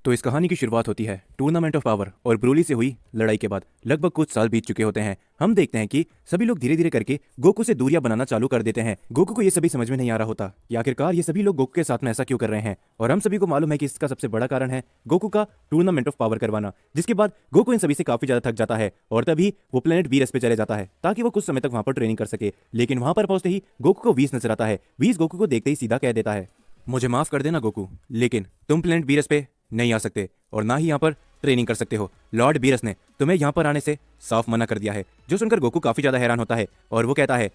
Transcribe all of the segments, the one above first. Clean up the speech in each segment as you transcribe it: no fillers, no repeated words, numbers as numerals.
तो इस कहानी की शुरुआत होती है टूर्नामेंट ऑफ पावर और ब्रोली से हुई लड़ाई के बाद। लगभग कुछ साल बीत चुके होते हैं। हम देखते हैं कि सभी लोग धीरे धीरे करके गोकू से दूरियां बनाना चालू कर देते हैं। गोकू को ये सभी समझ में नहीं आ रहा होता कि आखिरकार ये सभी लोग गोकू के साथ में ऐसा क्यों कर रहे हैं। और हम सभी को मालूम है कि इसका सबसे बड़ा कारण है गोकू का टूर्नामेंट ऑफ पावर करवाना। जिसके बाद गोकू इन सभी से काफी ज्यादा थक जाता है और तभी वो प्लेनेट वीरस पे चले जाता है ताकि वो कुछ समय तक वहां पर ट्रेनिंग कर सके। लेकिन वहां पर पहुंचते ही गोकू को वीस नजर आता है। वीस गोकू को देखते ही सीधा कह देता है, मुझे माफ कर देना गोकू, लेकिन तुम प्लेनेट वीरस पे नहीं आ सकते और ना ही यहाँ पर ट्रेनिंग कर सकते हो। लॉर्ड बीरस ने तुम्हें यहाँ पर आने से साफ मना कर दिया है। जो सुनकर गोकू काफी ज्यादा हैरान होता है और वो कहता है,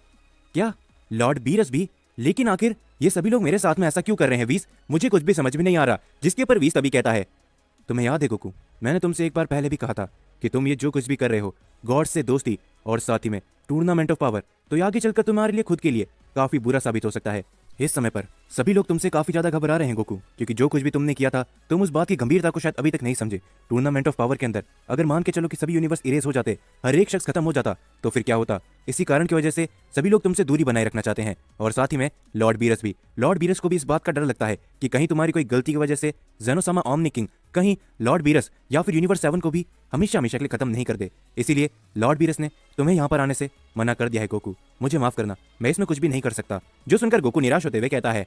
क्या लॉर्ड बीरस भी? लेकिन आखिर ये सभी लोग मेरे साथ में ऐसा क्यों कर रहे हैं वीस? मुझे कुछ भी समझ में नहीं आ रहा। जिसके ऊपर वीस तभी कहता है, तुम्हें याद है गोकू, मैंने तुमसे एक बार पहले भी कहा था कि तुम ये जो कुछ भी कर रहे हो गॉड से दोस्ती और साथ ही में टूर्नामेंट ऑफ पावर, तो ये आगे चलकर तुम्हारे लिए खुद के लिए काफी बुरा साबित हो सकता है। इस समय पर सभी लोग तुमसे काफी ज्यादा घबरा रहे हैं गोकू, क्योंकि जो कुछ भी तुमने किया था तुम उस बात की गंभीरता को शायद अभी तक नहीं समझे। टूर्नामेंट ऑफ पावर के अंदर अगर मान के चलो कि सभी यूनिवर्स इरेज हो जाते, हर एक शख्स खत्म हो जाता, तो फिर क्या होता? इसी कारण की वजह से सभी लोग तुमसे दूरी बनाए रखना चाहते हैं। और साथ ही में लॉर्ड बीरस भी। लॉर्ड बीरस को भी इस बात का डर लगता है कि कहीं तुम्हारी कोई गलती की वजह से जेनोसामा ओमनी किंग कहीं लॉर्ड बीरस या फिर यूनिवर्स 7 को भी हमेशा हमेशा के लिए खत्म नहीं कर दे। इसीलिए लॉर्ड बीरस ने तुम्हें यहाँ पर आने से मना कर दिया है गोकू, मुझे माफ करना, मैं इसमें कुछ भी नहीं कर सकता। जो सुनकर गोकू निराश होते हुए कहता है,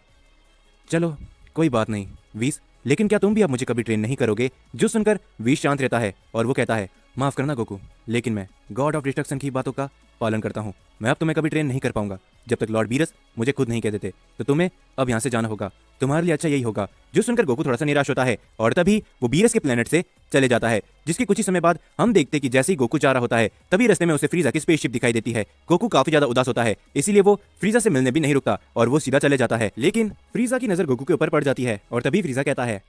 चलो कोई बात नहीं वीस, लेकिन क्या तुम भी अब मुझे कभी ट्रेन नहीं करोगे? जो सुनकर वीस शांत रहता है और वो कहता है, माफ करना गोकू, लेकिन मैं गॉड ऑफ डिस्ट्रक्शन की बातों का पालन करता हूँ। मैं अब तुम्हें कभी ट्रेन नहीं कर पाऊंगा जब तक लॉर्ड बीरस मुझे खुद नहीं कह देते। तो तुम्हें अब यहाँ से जाना होगा, तुम्हारे लिए अच्छा यही होगा। जो सुनकर गोकू थोड़ा सा निराश होता है और तभी वो बीरस के प्लेनेट से चले जाता है। जिसके कुछ ही समय बाद हम देखते हैं कि जैसे ही गोकू जा रहा होता है तभी रास्ते में उसे फ्रीजा की स्पेसशिप दिखाई देती है। गोकू काफी ज्यादा उदास होता है, इसीलिए वो फ्रीजा से मिलने भी नहीं रुकता और वो सीधा चले जाता है। लेकिन फ्रीजा की नजर गोकू के ऊपर पड़ जाती है और तभी फ्रीजा कहता है,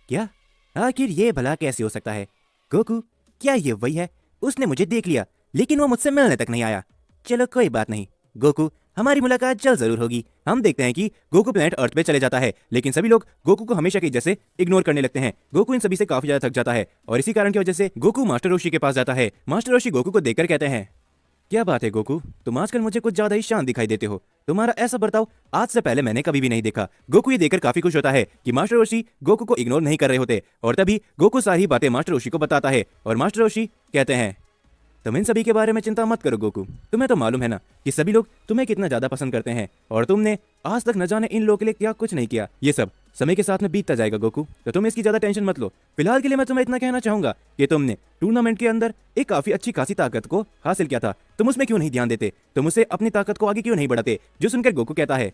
क्या आखिर ये भला कैसे हो सकता है? गोकू, क्या ये वही है? उसने मुझे देख लिया लेकिन वो मुझसे मिलने तक नहीं आया। चलो कोई बात नहीं गोकू, हमारी मुलाकात जल्द जरूर होगी। हम देखते हैं कि गोकू प्लेनेट अर्थ पे चले जाता है, लेकिन सभी लोग गोकू को हमेशा की जैसे इग्नोर करने लगते हैं। गोकू इन सभी से काफी ज्यादा थक जाता है और इसी कारण की वजह से गोकू मास्टर रोशी के पास जाता है। मास्टर रोशी गोकू को देखकर कहते हैं, क्या बात है गोकू, तुम आजकल मुझे कुछ ज्यादा ही शांत दिखाई देते हो। तुम्हारा ऐसा बर्ताव आज से पहले मैंने कभी भी नहीं देखा। गोकू ये देखकर काफी खुश होता है कि मास्टर रोशी गोकू को इग्नोर नहीं कर रहे होते और तभी गोकू सारी बातें मास्टर रोशी को बताता है और मास्टर रोशी कहते हैं, तुम इन सभी के बारे में चिंता मत करो गोकू, तुम्हें तो मालूम है ना कि सभी लोग तुम्हें कितना ज्यादा पसंद करते हैं और तुमने आज तक न जाने इन लोगों के लिए क्या कुछ नहीं किया। ये सब समय के साथ में बीतता जाएगा गोकू, तो तुम इसकी ज्यादा टेंशन मत लो। फिलहाल के लिए मैं तुम्हें इतना कहना चाहूंगा कि तुमने टूर्नामेंट के अंदर एक काफी अच्छी खासी ताकत को हासिल किया था, तुम उसमें क्यों नहीं ध्यान देते? तुम उसे अपनी ताकत को आगे क्यों नहीं बढ़ाते? जो सुनकर गोकू कहता है,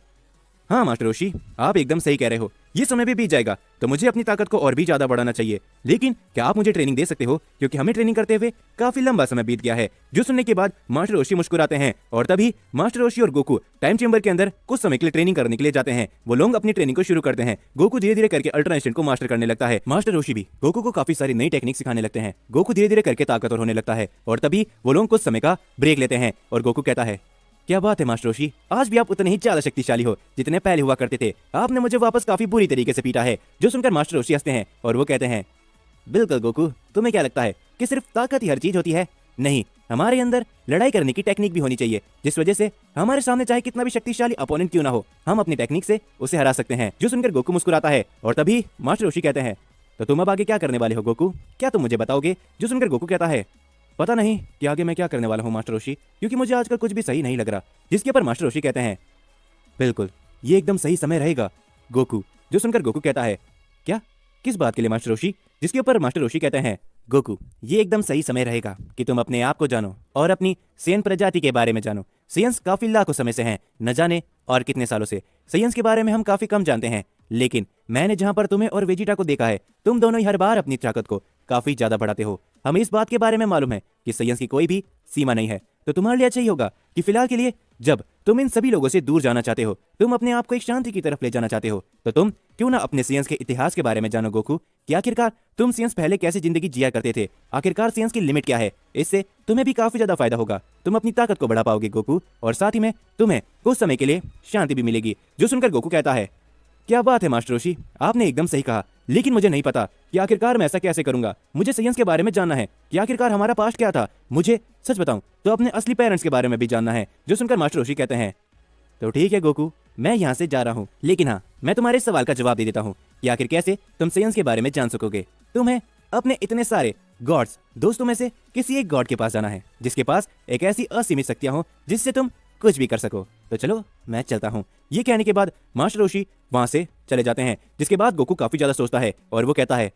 हाँ मास्टर रोशी, आप एकदम सही कह रहे हो, ये समय भी बीत जाएगा तो मुझे अपनी ताकत को और भी ज्यादा बढ़ाना चाहिए। लेकिन क्या आप मुझे ट्रेनिंग दे सकते हो, क्योंकि हमें ट्रेनिंग करते हुए काफी लंबा समय बीत गया है। जो सुनने के बाद मास्टर रोशी मुस्कुराते हैं और तभी मास्टर रोशी और गोकू टाइम चेंबर के अंदर कुछ समय के लिए ट्रेनिंग करने के लिए जाते हैं। वो लोग अपनी ट्रेनिंग को शुरू करते हैं। गोकू धीरे धीरे करके अल्ट्रा इंस्टेंट को मास्टर करने लगता है। मास्टर रोशी भी गोकू को काफी सारी नई टेक्निक सिखाने लगते हैं। गोकू धीरे धीरे करके ताकतवर होने लगता है और तभी वो लोग कुछ समय का ब्रेक लेते हैं और गोकू कहता है, क्या बात है मास्टर रोशी, आज भी आप उतने ही ज्यादा शक्तिशाली हो जितने पहले हुआ करते थे। आपने मुझे वापस काफी बुरी तरीके से पीटा है। जो सुनकर मास्टर रोशी हंसते हैं और वो कहते हैं, बिल्कुल गोकू, तुम्हें क्या लगता है कि सिर्फ ताकत ही हर चीज होती है? नहीं, हमारे अंदर लड़ाई करने की टेक्निक भी होनी चाहिए, जिस वजह से हमारे सामने चाहे कितना भी शक्तिशाली अपोनेंट क्यों ना हो, हम अपनी टेक्निक से उसे हरा सकते हैं। जो सुनकर गोकू मुस्कुराता है और तभी मास्टर रोशी कहते हैं, तो तुम अब आगे क्या करने वाले हो गोकू, क्या तुम मुझे बताओगे? जो सुनकर गोकू कहता है, पता नहीं कि आगे मैं क्या करने वाला हूँ मास्टर रोशी, क्योंकि मुझे आजकल कुछ भी सही नहीं लग रहा। जिसके ऊपर मास्टर रोशी कहते हैं, बिल्कुल ये एकदम सही समय रहेगा गोकू। जो सुनकर गोकू कहता है, क्या, किस बात के लिए मास्टर रोशी? जिसके ऊपर मास्टर रोशी कहते हैं, गोकू ये एकदम सही समय रहेगा कि तुम अपने आप को जानो और अपनी सेयन प्रजाति के बारे में जानो। सेयन्स काफी लाखों समय से हैं, न जाने और कितने सालों से। सेयन्स के बारे में हम काफी कम जानते हैं, लेकिन मैंने जहां पर तुम्हें और वेजिटा को देखा है, तुम दोनों ही हर बार अपनी ताकत को काफी ज्यादा बढ़ाते हो। हमें इस बात के बारे में मालूम है कि सेयन्स की कोई भी सीमा नहीं है, तो तुम्हारे लिए अच्छा ही होगा कि फिलहाल के लिए जब तुम इन सभी लोगों से दूर जाना चाहते हो, तुम अपने आप को एक शांति की तरफ ले जाना चाहते हो, तो तुम क्यों ना अपने सेयन्स के इतिहास के बारे में जानो गोकू, कि आखिरकार तुम सेयन्स पहले कैसे जिंदगी जिया करते थे, आखिरकार सेयन्स की लिमिट क्या है। इससे तुम्हें भी काफी ज्यादा फायदा होगा, तुम अपनी ताकत को बढ़ा पाओगे गोकू, और साथ ही में तुम्हें कुछ समय के लिए शांति भी मिलेगी। जो सुनकर गोकू कहता है, क्या बात है मास्टर रोशी, आपने एकदम सही कहा, लेकिन मुझे नहीं पता कि आखिरकार मैं ऐसा कैसे करूंगा। मुझे सेयन्स के बारे में जानना है कि आखिरकार हमारा पास्ट क्या था। मुझे सच बताऊं तो अपने असली पेरेंट्स के बारे में भी जानना है। जो सुनकर मास्टर रोशी कहते हैं, तो ठीक है गोकू, मैं यहाँ से जा रहा हूँ, लेकिन हाँ, मैं तुम्हारे सवाल का जवाब दे देता हूँ कि आखिर कैसे तुम सेयन्स के बारे में जान सकोगे। तुम्हें अपने इतने सारे गॉड्स दोस्तों में से किसी एक गॉड के पास जाना है जिसके पास एक ऐसी असीमित शक्तियां हो जिससे तुम कुछ भी कर सको। तो चलो मैं चलता हूँ। ये कहने के बाद मास्टर रोशी वहां से चले जाते हैं, जिसके बाद गोकू काफी ज्यादा सोचता है और वो कहता है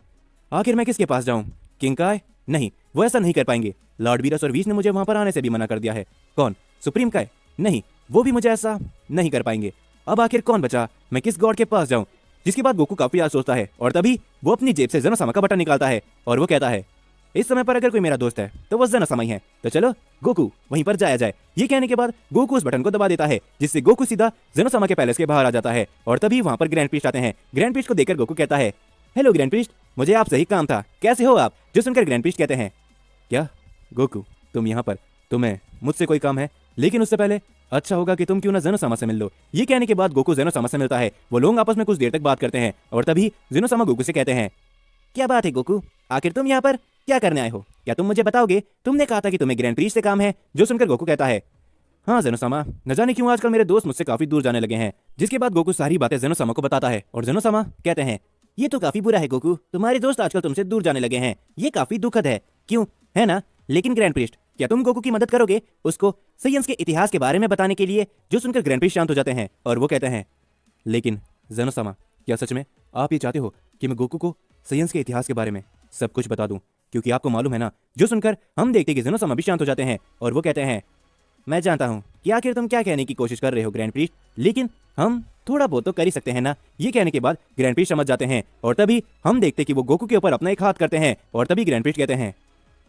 आखिर मैं किसके पास जाऊं? किंग काय? नहीं, वो ऐसा नहीं कर पाएंगे। लॉर्ड वीरस और वीस ने मुझे वहां पर आने से भी मना कर दिया है। कौन? सुप्रीम काय? नहीं, वो भी मुझे ऐसा नहीं कर पाएंगे। अब आखिर कौन बचा? मैं किस गॉड के पास जाऊं? जिसके बाद गोकू काफी ज्यादा सोचता है और तभी वो अपनी जेब से ज़ेनोसामा का बटन निकालता है और वो कहता है इस समय पर अगर कोई मेरा दोस्त है तो वो ज़ेनोसामा ही है। तो चलो गोकू वहीं पर जाया जाए। ये कहने के बाद गोकू उस बटन को दबा देता है जिससे गोकू सीधा ज़ेनोसामा के पैलेस के बाहर आ जाता है और तभी वहां पर ग्रैंड प्रीस्ट आते हैं। ग्रैंड प्रीस्ट को देखकर गोकू कहता है हेलो ग्रैंड प्रीस्ट, मुझे आपसे ही काम था, कैसे हो आप? जो सुनकर ग्रैंड प्रीस्ट कहते हैं क्या गोकू तुम यहाँ पर, तुम्हें मुझसे कोई काम है? लेकिन उससे पहले अच्छा होगा कि तुम क्यों ना ज़ेनोसामा से मिल लो। ये कहने के बाद गोकू ज़ेनोसामा से मिलता है। वो लोग आपस में कुछ देर तक बात करते हैं और तभी ज़ेनोसामा गोकू से कहते हैं क्या बात है गोकू, आखिर तुम यहाँ पर क्या करने आए हो? क्या तुम मुझे बताओगे? तुमने कहा था कि तुम्हें ग्रैंड प्रीस्ट से काम है। जो सुनकर गोकू कहता है हाँ ज़ेनोसामा, न जाने क्यों आजकल मेरे दोस्त मुझसे काफी दूर जाने लगे हैं। जिसके बाद गोकू सारी बातें ज़ेनोसामा को बताता है और ज़ेनोसामा कहते हैं ये तो काफी बुरा है गोकू, तुम्हारे दोस्त आजकल तुमसे दूर जाने लगे हैं। ये काफी दुखद है, क्यों, है ना? लेकिन ग्रैंड प्रीस्ट, क्या तुम गोकू की मदद करोगे उसको साइंस के इतिहास के बारे में बताने के लिए? जो सुनकर ग्रैंड प्रीस्ट शांत हो जाते हैं और वो कहते हैं लेकिन ज़ेनोसामा, क्या सच में आप ये चाहते हो कि मैं गोकू को साइंस के इतिहास के बारे में सब कुछ बता दूं? क्योंकि आपको मालूम है ना। जो सुनकर हम देखते कि ज़ेनोसामा भी शांत हो जाते हैं और वो कहते हैं मैं जानता हूँ कि आखिर तुम क्या कहने की कोशिश कर रहे हो ग्रैंड प्रीस्ट, लेकिन हम थोड़ा बहुत तो कर ही सकते हैं ना। ये कहने के बाद ग्रैंड प्रीस्ट समझ जाते हैं और तभी हम देखते कि वो गोकू के ऊपर अपना एक हाथ करते हैं और तभी ग्रैंड प्रीस्ट कहते हैं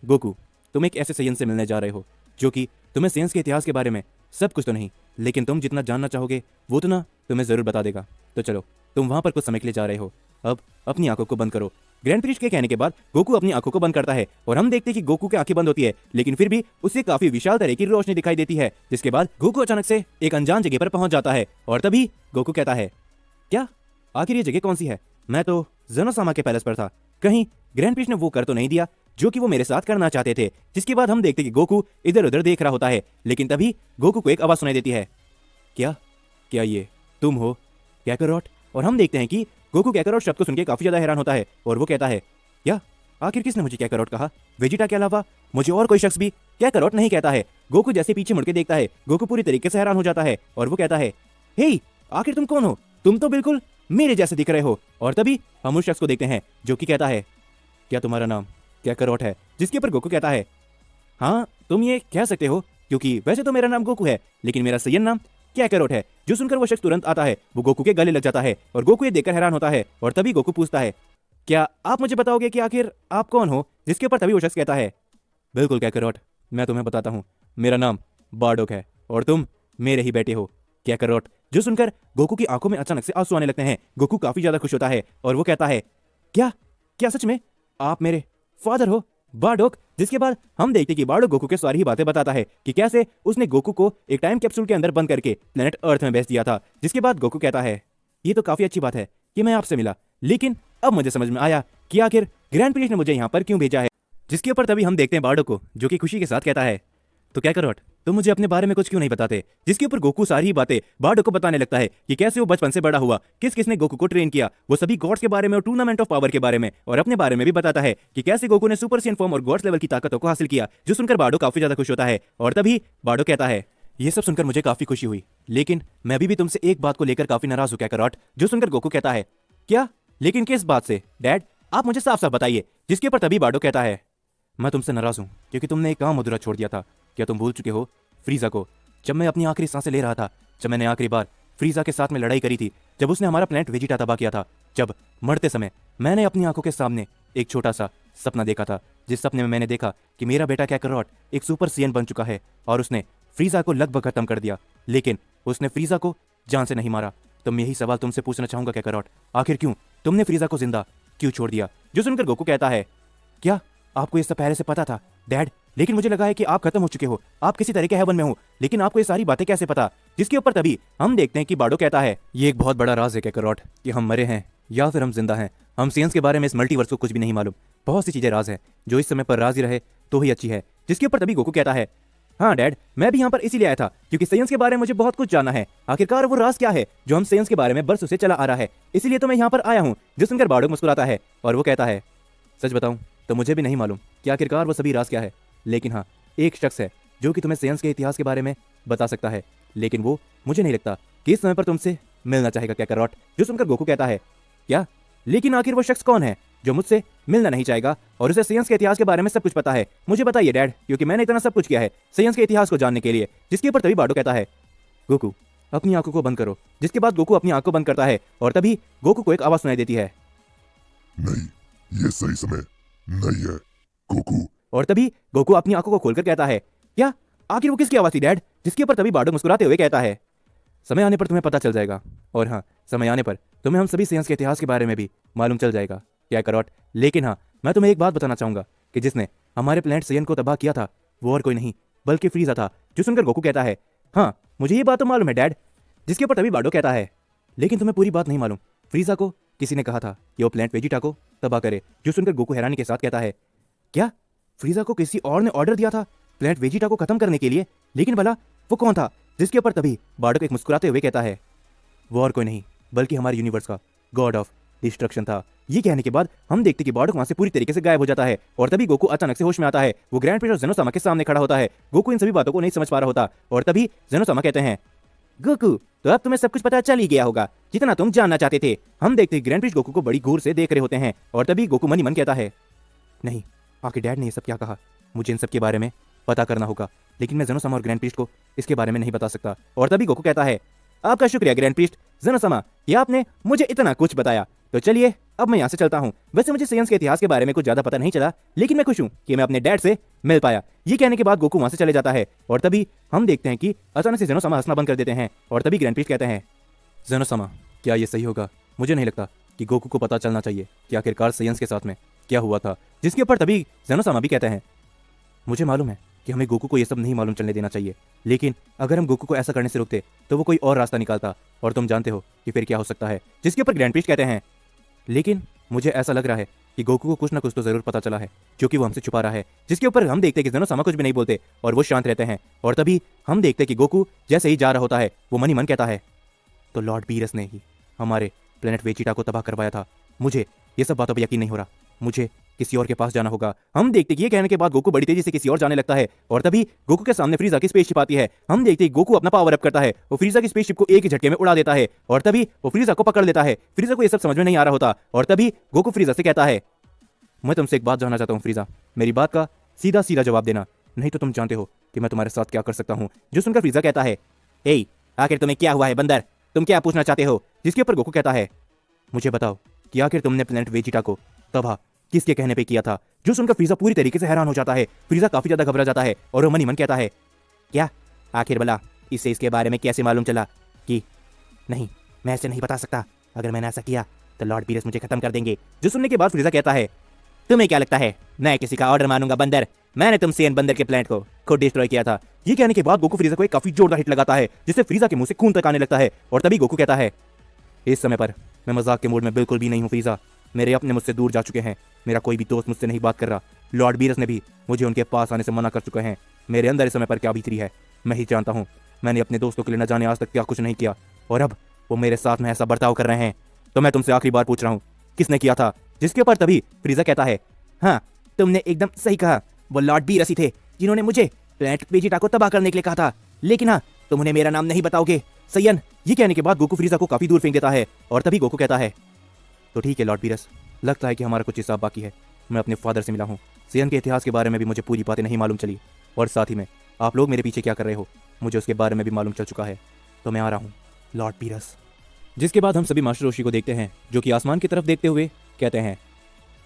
गोकू तुम एक ऐसे साइंस से मिलने जा रहे हो जो कि तुम्हें साइंस के इतिहास के बारे में सब कुछ तो नहीं, लेकिन तुम जितना जानना चाहोगे वो तो ना तुम्हें जरूर बता देगा। तो चलो तुम वहां पर कुछ समय के लिए जा रहे हो, अब अपनी आंखों को बंद करो। ग्रैंड प्रीस्ट के कहने के बाद गोकू अपनी आंखों को बंद करता है और हम देखते हैं कि गोकू की आंखें बंद होती है, लेकिन फिर भी उसे काफी विशाल तरह की रोशनी दिखाई देती है। जिसके बाद गोकू अचानक से एक अनजान जगह पर पहुंच जाता है और तभी गोकू कहता है क्या आखिर ये जगह कौन सी है? मैं तो ज़ेनोसामा के पैलेस पर था, कहीं ग्रैंड प्रीस्ट ने वो कर तो नहीं दिया जो कि वो मेरे साथ करना चाहते थे। जिसके बाद हम देखते कि गोकू इधर उधर देख रहा होता है, लेकिन तभी गोकू को एक आवाज सुनाई देती है क्या क्या ये तुम हो कैकरोट? और हम देखते हैं कि गोकू कैकरोट शब्द को सुनकर काफी ज्यादा हैरान होता है और वो कहता है क्या आखिर किसने मुझे कैकरोट कहा? वेजिटा के अलावा मुझे और कोई शख्स भी कैकरोट नहीं कहता है। गोकू जैसे पीछे मुड़ के देखता है, गोकू पूरी तरीके से हैरान हो जाता है और वो कहता है हे आखिर तुम कौन हो? तुम तो बिल्कुल मेरे जैसे दिख रहे हो। और तभी हम उस शख्स को देखते हैं जो कि कहता है क्या तुम्हारा नाम कैकरोट है? जिसके ऊपर गोकू कहता है हाँ तुम ये कह सकते हो, क्योंकि वैसे तो मेरा नाम गोकू है लेकिन मेरा सही नाम कैकरोट है। जो सुनकर वो शख्स तुरंत आता है, वो गोकू के गले लग जाता है और गोकू ये देखकर हैरान होता है और तभी गोकू पूछता है क्या आप मुझे बताओगे कि आखिर आप कौन हो? जिसके ऊपर तभी वो शख्स कहता है बिल्कुल कैकरोट, मैं तुम्हें बताता हूँ, मेरा नाम बार्डोक है और तुम मेरे ही बेटे हो कैकरोट। जो सुनकर गोकू की आंखों में अचानक से आंसू आने लगते हैं। गोकू काफी ज्यादा खुश होता है और वो कहता है क्या क्या सच में आप मेरे फादर हो बार्डोक? जिसके बाद हम देखते कि बार्डोक गोकू के सारी ही बातें बताता है कि कैसे उसने गोकू को एक टाइम कैप्सूल के अंदर बंद करके प्लेनेट अर्थ में भेज दिया था। जिसके बाद गोकू कहता है ये तो काफी अच्छी बात है कि मैं आपसे मिला, लेकिन अब मुझे समझ में आया कि आखिर ग्रैंड प्रीस्ट ने मुझे यहाँ पर क्यों भेजा है। जिसके ऊपर तभी हम देखते हैं बार्डोक को जो कि खुशी के साथ कहता है तो कैकरोट तुम मुझे अपने बारे में कुछ क्यों नहीं बताते? जिसके ऊपर गोकू सारी ही बातें बार्डोक को बताने लगता है कि कैसे वो बचपन से बड़ा हुआ, किस किसने गोकू को ट्रेन किया, वो सभी गॉड्स के बारे में और टूर्नामेंट ऑफ पावर के बारे में और अपने बारे में भी बताता है कि कैसे गोकू ने सुपर सेन फॉर्म और गॉड्स लेवल की ताकतों को हासिल किया। जो सुनकर बार्डोक काफी ज्यादा खुश होता है और तभी बार्डोक कहता है ये सब सुनकर मुझे काफी खुशी हुई, लेकिन मैं अभी भी तुमसे एक बात को लेकर काफी नाराज हूं कैकरोट। जो सुनकर गोकू कहता है क्या, लेकिन किस बात से डैड, आप मुझे साफ साफ बताइए। जिसके ऊपर तभी बार्डोक कहता है मैं तुमसे नाराज हूं क्योंकि तुमने एक काम अधूरा छोड़ दिया था। क्या तुम भूल चुके हो फ्रीजा को? जब मैं अपनी आखिरी सांसें ले रहा था, जब मैंने आखिरी बार फ्रीजा के साथ में लड़ाई करी थी, जब उसने हमारा प्लेनेट वेजिटा तबाह किया था, जब मरते समय मैंने अपनी आंखों के सामने एक छोटा सा सपना देखा था, जिस सपने में मैंने देखा कि मेरा बेटा कैकरोट एक सुपर सीएन बन चुका है और उसने फ्रीजा को लगभग खत्म कर दिया, लेकिन उसने फ्रीजा को जान से नहीं मारा। तो मैं यही सवाल तुमसे पूछना चाहूंगा कैकरोट, आखिर क्यों तुमने फ्रीजा को जिंदा क्यों छोड़ दिया? जो सुनकर गोकू कहता है क्या आपको ये सब पहले से पता था डैड? लेकिन मुझे लगा है कि आप खत्म हो चुके हो, आप किसी तरह के हेवन में हो, लेकिन आपको ये सारी बातें कैसे पता? जिसके ऊपर तभी हम देखते हैं कि बार्डोक कहता है ये एक बहुत बड़ा राज है कैकरोट कि हम मरे हैं या फिर हम जिंदा हैं। हम साइंस के बारे में इस मल्टीवर्स को कुछ भी नहीं मालूम, बहुत सी चीजें राज है जो इस समय पर राज ही रहे तो ही अच्छी है। जिसके ऊपर तभी गोकू कहता है हाँ डैड, मैं भी यहाँ पर इसीलिए आया था क्योंकि साइंस के बारे में मुझे बहुत कुछ जानना है। आखिरकार वो राज क्या है जो हम साइंस के बारे में बरसों से चला आ रहा है, इसीलिए तो मैं यहाँ पर आया हूँ। जो सुनकर बार्डोक मुस्कुराता है और वो कहता है सच बताऊं तो मुझे भी नहीं मालूम कि आखिरकार वो सभी राज क्या है, लेकिन हाँ, एक शख्स है जो कि तुम्हें साइंस के इतिहास के बारे में बता सकता है, लेकिन वो मुझे नहीं लगता कि इस समय पर तुमसे मिलना चाहेगा। क्या करॉट, जो सुनकर गोकू कहता है, क्या? लेकिन आखिर वो शख्स कौन है जो मुझसे मिलना नहीं चाहेगा और उसे साइंस के इतिहास के बारे में सब कुछ पता है? मुझे बताइए डैड, क्योंकि मैंने इतना सब कुछ किया है साइंस के इतिहास को जानने के लिए। जिसके ऊपर तभी बाडो कहता है, गोकू अपनी आंखों को बंद करो। जिसके बाद गोकू अपनी आंखों बंद करता है और तभी गोकू को एक आवाज सुनाई देती है, नहीं, ये सही समय नहीं है गोकू। और तभी गोकू अपनी आंखों को खोलकर कहता है, क्या? आखिर वो किसकी आवाज थी डैड? जिसके ऊपर तभी बाडो मुस्कुराते हुए कहता है, समय आने पर तुम्हें पता चल जाएगा। और हाँ, समय आने पर तुम्हें हम सभी साइंस के इतिहास के बारे में भी मालूम चल जाएगा। क्या करॉट? लेकिन हाँ, मैं तुम्हें एक बात बताना चाहूंगा कि जिसने हमारे प्लेनेट सयन को तबाह किया था वो और कोई नहीं बल्कि फ्रीजा था। जो सुनकर गोकू कहता है, हाँ मुझे ये बात तो मालूम है डैड। जिसके ऊपर तभी बाडो कहता है, लेकिन तुम्हें पूरी बात नहीं मालूम। फ्रीजा को किसी ने कहा था कि वो प्लेनेट वेजिटा को तबाह करे। जो सुनकर गोकू हैरानी के साथ कहता है, क्या? फ्रीजा को किसी और ने ऑर्डर दिया था प्लेनेट वेजिटा को खत्म करने के लिए? लेकिन भला वो कौन था? जिसके ऊपर तभी बाडो एक मुस्कुराते हुए कहता है, वो और कोई नहीं बल्कि हमारे यूनिवर्स का गॉड ऑफ डिस्ट्रक्शन था। ये कहने के बाद हम देखते कि बाडो वहां से पूरी तरीके से गायब हो जाता है और तभी गोकू अचानक से होश में आता है। वो ग्रैंड प्रिंस और जेनोसामा के सामने खड़ा होता है। गोकू इन सभी बातों को नहीं समझ पा रहा होता और तभी जेनोसामा कहते हैं, गोकू तो अब तुम्हें सब कुछ पता चल ही गया होगा जितना तुम जानना चाहते थे। हम देखते ग्रैंड प्रिंस गोकू को बड़ी घूर से देख रहे होते हैं और तभी गोकू मन ही मन कहता है, नहीं आखिर डैड ने ये सब क्या कहा? मुझे इन सब के बारे में पता करना होगा, लेकिन मैं जेनोसामा और ग्रैंड प्रिस्ट को इसके बारे में नहीं बता सकता। और तभी गोकू कहता है, आपका शुक्रिया ग्रैंड प्रिस्ट जेनोसामा, ये आपने मुझे इतना कुछ बताया। तो चलिए अब मैं यहाँ से चलता हूँ। वैसे मुझे साइंस के इतिहास के बारे में कुछ ज्यादा पता नहीं चला, लेकिन मैं खुश हूँ कि मैं अपने डैड से मिल पाया। ये कहने के बाद गोकू वहां से चले जाता है और तभी हम देखते हैं कि अचानक से जेनोसामा हंसना बंद कर देते हैं और तभी ग्रैंड प्रिस्ट कहते हैं, जेनोसामा क्या ये सही होगा? मुझे नहीं लगता कि गोकू को पता चलना चाहिए कि आखिरकार साइंस के साथ में क्या हुआ था। जिसके ऊपर तभी जेनोसामा भी कहते हैं, मुझे मालूम है कि हमें गोकू को ये सब नहीं मालूम चलने देना चाहिए, लेकिन अगर हम गोकू को ऐसा करने से रोकते तो वो कोई और रास्ता निकालता और तुम जानते हो कि फिर क्या हो सकता है। जिसके ऊपर ग्रैंड प्रिस्ट कहते हैं, लेकिन मुझे ऐसा लग रहा है कि गोकू को कुछ ना कुछ तो जरूर पता चला है जो कि वो हमसे छुपा रहा है। जिसके ऊपर हम देखते हैं कि जेनोसामा कुछ भी नहीं बोलते और वो शांत रहते हैं और तभी हम देखते हैं कि गोकू जैसे ही जा रहा होता है वो मन ही मन कहता है, तो लॉर्ड बीरस ने ही हमारे प्लेनेट वेजिटा को तबाह करवाया था। मुझे ये सब बातों पर यकीन नहीं हो रहा, मुझे किसी और के पास जाना होगा। हम देखते कि ये कहने के बाद गोकू बड़ी तेजी से किसी और जाने लगता है और तभी गोकू के सामने फ्रीजा की स्पेसशिप आती है। हम देखते कि गोकू अपना पावर अप करता है, वो फ्रीजा की स्पेसशिप को एक ही झटके में उड़ा देता है और तभी वो फ्रीजा को पकड़ लेता है। फ्रीजा को ये सब समझ में नहीं आ रहा होता और तभी गोकू फ्रीजा से कहता है, मैं तुमसे एक बात जानना चाहता हूँ फ्रीजा, मेरी बात का सीधा सीधा जवाब देना, नहीं तो तुम जानते हो कि मैं तुम्हारे साथ क्या कर सकता हूँ। जो सुनकर फ्रीजा कहता है, ए आखिर तुम्हें क्या हुआ है बंदर, तुम क्या पूछना चाहते हो? जिसके ऊपर गोकू कहता है, मुझे बताओ कि आखिर तुमने प्लेनेट वेजिटा को तबाह किसके कहने पे किया था? जो सुनकर फ्रीजा पूरी तरीके से हैरान हो जाता है। फ्रीजा काफी ज्यादा घबरा जाता है और वो मन ही मन कहता है, क्या? आखिर भला इससे इसके बारे में कैसे मालूम चला कि नहीं, मैं ऐसे नहीं बता सकता, अगर मैंने ऐसा किया तो लॉर्ड बीरस मुझे खत्म कर देंगे। जो सुनने के बाद फ्रीजा कहता है, तुम्हें क्या लगता है मैं किसी का ऑर्डर मानूंगा बंदर? मैंने तुम सेन बंदर के प्लेनेट को खुद डिस्ट्रॉय किया था। ये कहने के बाद गोकू फ्रीजा को एक काफी जोरदार हिट लगाता है जिससे फ्रीजा के मुंह से खून तक आने लगता है और तभी गोकू कहता है, इस समय पर मैं मजाक के मूड में बिल्कुल भी नहीं हूँ फ्रीजा, मेरे अपने मुझसे दूर जा चुके हैं, मेरा कोई भी दोस्त मुझसे नहीं बात कर रहा। लॉर्ड बीरस ने भी मुझे उनके पास आने से मना कर चुके हैं। मेरे अंदर इस समय पर क्या बीतरी है मैं ही जानता हूँ। मैंने अपने दोस्तों के लिए न जाने आज तक क्या कुछ नहीं किया और अब वो मेरे साथ में ऐसा बर्ताव कर रहे हैं। तो मैं तुमसे आखिरी बार पूछ रहा हूँ, किसने किया था? जिसके ऊपर तभी फ्रीजा कहता है, हाँ तुमने एकदम सही कहा, वो लॉर्ड बीरस ही थे जिन्होंने मुझे प्लेनेट वेजिटा को तबाह करने के लिए कहा था। लेकिन हाँ, तुम उन्हें मेरा नाम नहीं बताओगे सयन। ये कहने के बाद गोकू फ्रीजा को काफी दूर फेंक देता है और तभी गोकू कहता है, तो ठीक है लॉर्ड बीरस, लगता है कि हमारा कुछ हिसाब बाकी है। मैं अपने फादर से मिला हूँ, सयन के इतिहास के बारे में भी मुझे पूरी बातें नहीं मालूम चली और साथ ही में आप लोग मेरे पीछे क्या कर रहे हो मुझे उसके बारे में भी मालूम चल चुका है। तो मैं आ रहा हूँ लॉर्ड बीरस। जिसके बाद हम सभी मास्टर रोशी को देखते हैं जो कि आसमान की तरफ देखते हुए कहते हैं,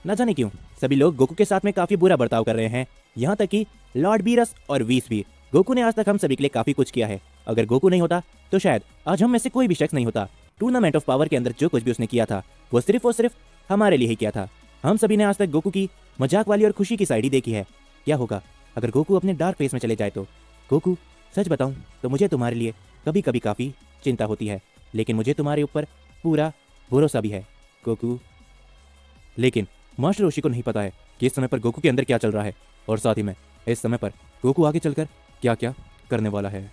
न जाने क्यों सभी लोग गोकू के साथ में काफी बुरा बर्ताव कर रहे हैं, यहाँ तक कि लॉर्ड बीरस और वीस भी। गोकू ने आज तक हम सभी के लिए काफी कुछ किया है, अगर गोकू नहीं होता तो शायद आज हम में से कोई भी शख्स नहीं होता। टूर्नामेंट ऑफ पावर के अंदर जो कुछ भी उसने किया था वो सिर्फ और सिर्फ हमारे लिए ही किया था। हम सभी ने आज तक गोकू की मजाक वाली और खुशी की साइड ही देखी है। क्या होगा अगर गोकू अपने डार्क फेस में चले जाए तो? गोकू सच बताऊं तो मुझे तुम्हारे लिए कभी कभी काफी चिंता होती है, लेकिन मुझे तुम्हारे ऊपर पूरा भरोसा भी है गोकू। लेकिन मास्टर रोशी को नहीं पता है कि इस समय पर गोकू के अंदर क्या चल रहा है और साथ ही में इस समय पर गोकू आगे चलकर क्या क्या करने वाला है।